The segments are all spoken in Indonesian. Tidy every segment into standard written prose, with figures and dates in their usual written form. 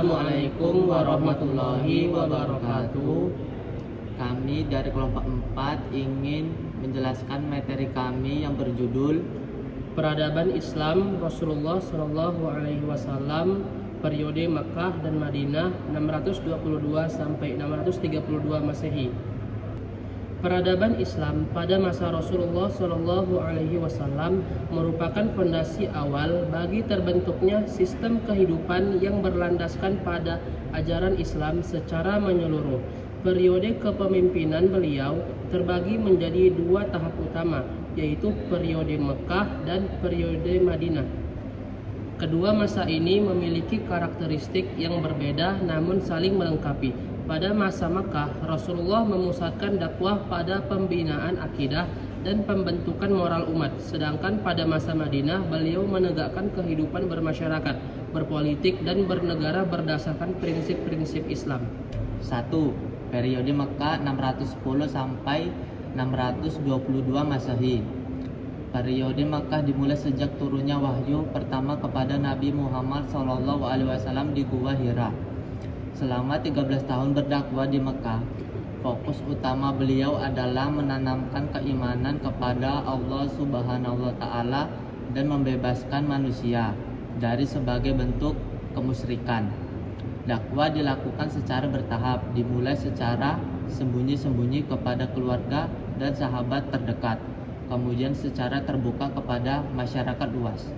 Assalamualaikum warahmatullahi wabarakatuh. Kami dari kelompok 4 ingin menjelaskan materi kami yang berjudul Peradaban Islam Rasulullah Shallallahu Alaihi Wasallam periode Makkah dan Madinah 622 sampai 632 Masehi. Peradaban Islam pada masa Rasulullah Shallallahu Alaihi Wasallam merupakan fondasi awal bagi terbentuknya sistem kehidupan yang berlandaskan pada ajaran Islam secara menyeluruh. Periode kepemimpinan beliau terbagi menjadi dua tahap utama, yaitu periode Mekah dan periode Madinah. Kedua masa ini memiliki karakteristik yang berbeda namun saling melengkapi. Pada masa Makkah, Rasulullah memusatkan dakwah pada pembinaan akidah dan pembentukan moral umat. Sedangkan pada masa Madinah, beliau menegakkan kehidupan bermasyarakat, berpolitik, dan bernegara berdasarkan prinsip-prinsip Islam. 1. Periode Mekah 610 sampai 622 Masehi. Periode Makkah dimulai sejak turunnya wahyu pertama kepada Nabi Muhammad SAW di Gua Hira. Selama 13 tahun berdakwah di Mekah, fokus utama beliau adalah menanamkan keimanan kepada Allah Subhanahu wa Ta'ala dan membebaskan manusia dari sebagai bentuk kemusyrikan. Dakwah dilakukan secara bertahap, dimulai secara sembunyi-sembunyi kepada keluarga dan sahabat terdekat, kemudian secara terbuka kepada masyarakat luas.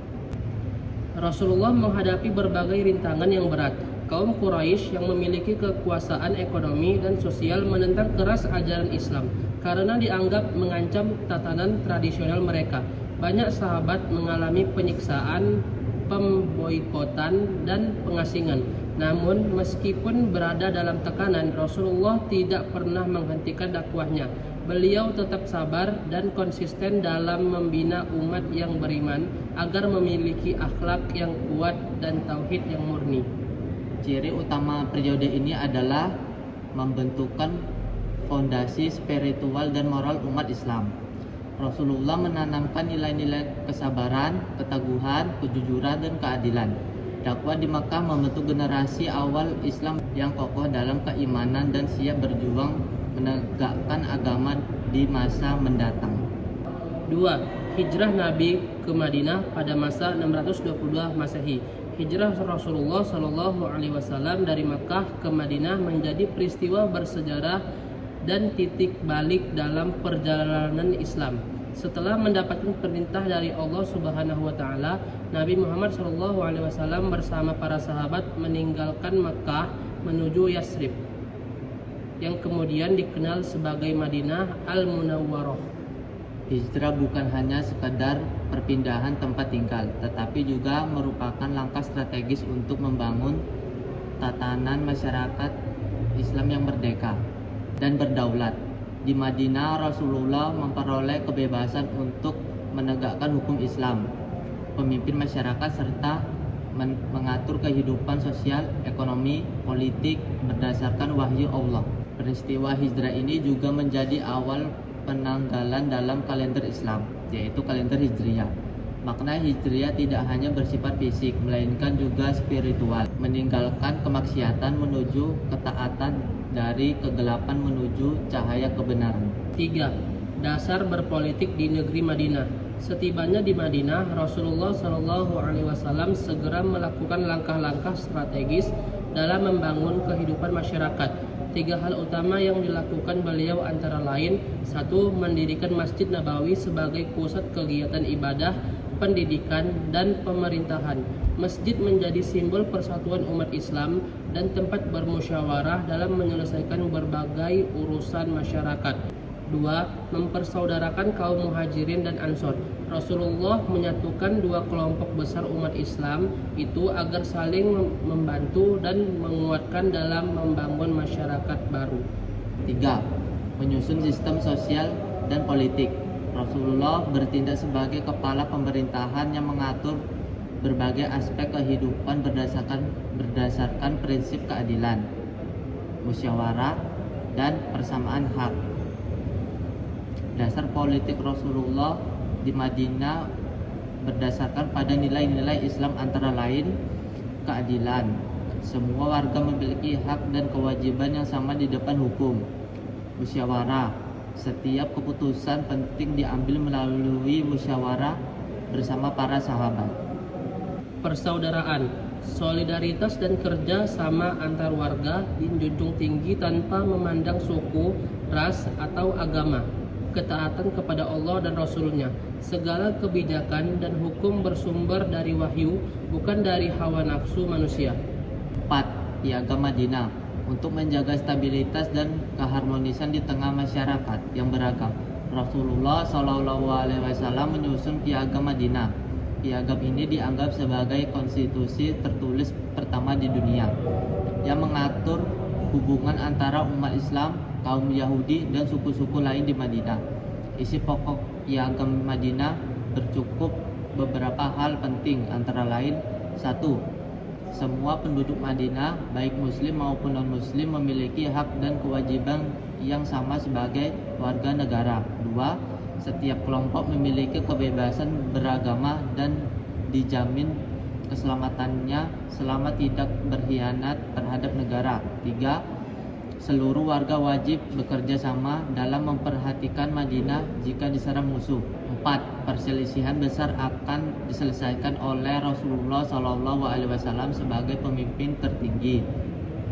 Rasulullah menghadapi berbagai rintangan yang berat. Kaum Quraisy yang memiliki kekuasaan ekonomi dan sosial menentang keras ajaran Islam karena dianggap mengancam tatanan tradisional mereka. Banyak sahabat mengalami penyiksaan, pemboikotan, dan pengasingan. Namun meskipun berada dalam tekanan, Rasulullah tidak pernah menghentikan dakwahnya. Beliau tetap sabar dan konsisten dalam membina umat yang beriman agar memiliki akhlak yang kuat dan tauhid yang murni. Ciri utama periode ini adalah membentukkan fondasi spiritual dan moral umat Islam. Rasulullah menanamkan nilai-nilai kesabaran, keteguhan, kejujuran, dan keadilan. Dakwah di Makkah membentuk generasi awal Islam yang kokoh dalam keimanan dan siap berjuang menegakkan agama di masa mendatang. 2. Hijrah Nabi ke Madinah pada masa 622 Masehi. Hijrah Rasulullah Shallallahu Alaihi Wasallam dari Makkah ke Madinah menjadi peristiwa bersejarah dan titik balik dalam perjalanan Islam. Setelah mendapatkan perintah dari Allah Subhanahu wa Ta'ala, Nabi Muhammad Shallallahu Alaihi Wasallam bersama para sahabat meninggalkan Makkah menuju Yasrib, yang kemudian dikenal sebagai Madinah Al-Munawwarah. Hijrah bukan hanya sekadar perpindahan tempat tinggal, tetapi juga merupakan langkah strategis untuk membangun tatanan masyarakat Islam yang merdeka dan berdaulat. Di Madinah, Rasulullah memperoleh kebebasan untuk menegakkan hukum Islam, memimpin masyarakat, serta mengatur kehidupan sosial, ekonomi, politik berdasarkan wahyu Allah. Peristiwa hijrah ini juga menjadi awal penanggalan dalam kalender Islam, yaitu kalender Hijriyah. Makna Hijriyah tidak hanya bersifat fisik, melainkan juga spiritual, meninggalkan kemaksiatan menuju ketaatan, dari kegelapan menuju cahaya kebenaran. 3. Dasar berpolitik di negeri Madinah. Setibanya di Madinah, Rasulullah Shallallahu Alaihi Wasallam segera melakukan langkah-langkah strategis dalam membangun kehidupan masyarakat. 3 hal utama yang dilakukan beliau antara lain: 1. Mendirikan Masjid Nabawi sebagai pusat kegiatan ibadah, pendidikan, dan pemerintahan. Masjid menjadi simbol persatuan umat Islam dan tempat bermusyawarah dalam menyelesaikan berbagai urusan masyarakat. 2. Mempersaudarakan kaum muhajirin dan ansor. Rasulullah menyatukan dua kelompok besar umat Islam itu agar saling membantu dan menguatkan dalam membangun masyarakat baru. 3. Menyusun sistem sosial dan politik. Rasulullah bertindak sebagai kepala pemerintahan yang mengatur berbagai aspek kehidupan berdasarkan prinsip keadilan, musyawarah, dan persamaan hak. Dasar politik Rasulullah di Madinah berdasarkan pada nilai-nilai Islam antara lain keadilan, Semua warga memiliki hak dan kewajiban yang sama di depan hukum. Musyawarah. Setiap keputusan penting diambil melalui musyawarah bersama para sahabat. Persaudaraan, solidaritas dan kerja sama antar warga dijunjung tinggi tanpa memandang suku, ras, atau agama. Ketaatan kepada Allah dan Rasul-Nya. Segala kebijakan dan hukum bersumber dari wahyu, bukan dari hawa nafsu manusia. 4. Piagam Madinah. Untuk menjaga stabilitas dan keharmonisan di tengah masyarakat yang beragam, Rasulullah SAW menyusun Piagam Madinah. Piagam ini dianggap sebagai konstitusi tertulis pertama di dunia yang mengatur hubungan antara umat Islam, kaum Yahudi, dan suku-suku lain di Madinah. Isi pokok Piagam Madinah bercukup beberapa hal penting, antara lain: 1. Semua penduduk Madinah, baik muslim maupun non-muslim, memiliki hak dan kewajiban yang sama sebagai warga negara. 2. Setiap kelompok memiliki kebebasan beragama dan dijamin keselamatannya selama tidak berkhianat terhadap negara. 3. Seluruh warga wajib bekerja sama dalam memperhatikan Madinah jika diserang musuh. 4. Perselisihan besar akan diselesaikan oleh Rasulullah SAW sebagai pemimpin tertinggi.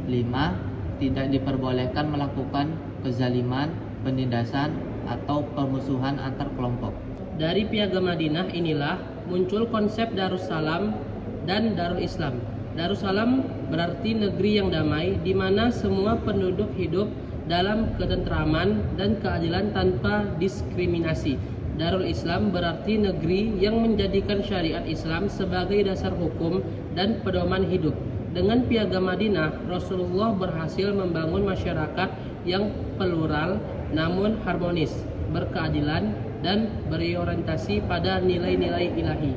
5. Tidak diperbolehkan melakukan kezaliman, penindasan, atau permusuhan antar kelompok. Dari Piagam Madinah inilah muncul konsep Darussalam dan Darul Islam. Darussalam berarti negeri yang damai, di mana semua penduduk hidup dalam ketentraman dan keadilan tanpa diskriminasi. Darul Islam berarti negeri yang menjadikan syariat Islam sebagai dasar hukum dan pedoman hidup. Dengan Piagam Madinah, Rasulullah berhasil membangun masyarakat yang plural namun harmonis, berkeadilan, dan berorientasi pada nilai-nilai ilahi.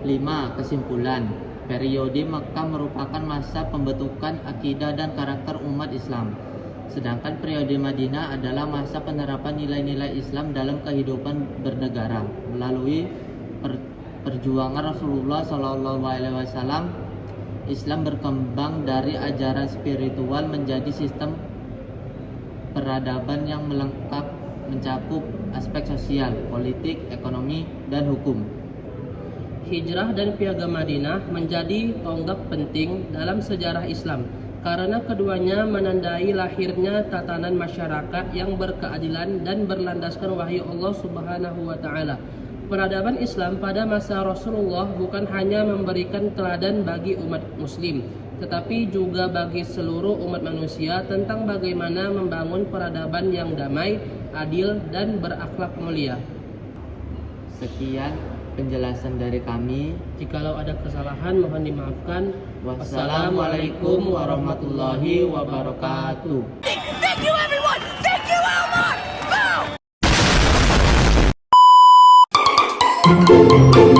5. Kesimpulan. Periode Makkah merupakan masa pembentukan akidah dan karakter umat Islam. Sedangkan periode Madinah adalah masa penerapan nilai-nilai Islam dalam kehidupan bernegara. Melalui perjuangan Rasulullah SAW, Islam berkembang dari ajaran spiritual menjadi sistem peradaban yang melengkap, mencakup aspek sosial, politik, ekonomi, dan hukum. Hijrah dan Piagam Madinah menjadi tonggak penting dalam sejarah Islam karena keduanya menandai lahirnya tatanan masyarakat yang berkeadilan dan berlandaskan wahyu Allah Subhanahu wa taala. Peradaban Islam pada masa Rasulullah bukan hanya memberikan teladan bagi umat muslim, tetapi juga bagi seluruh umat manusia tentang bagaimana membangun peradaban yang damai, adil, dan berakhlak mulia. Sekian penjelasan dari kami. Jikalau ada kesalahan mohon dimaafkan. Wassalamualaikum warahmatullahi wabarakatuh. Thank you, everyone! Thank you, Elmar! Boom!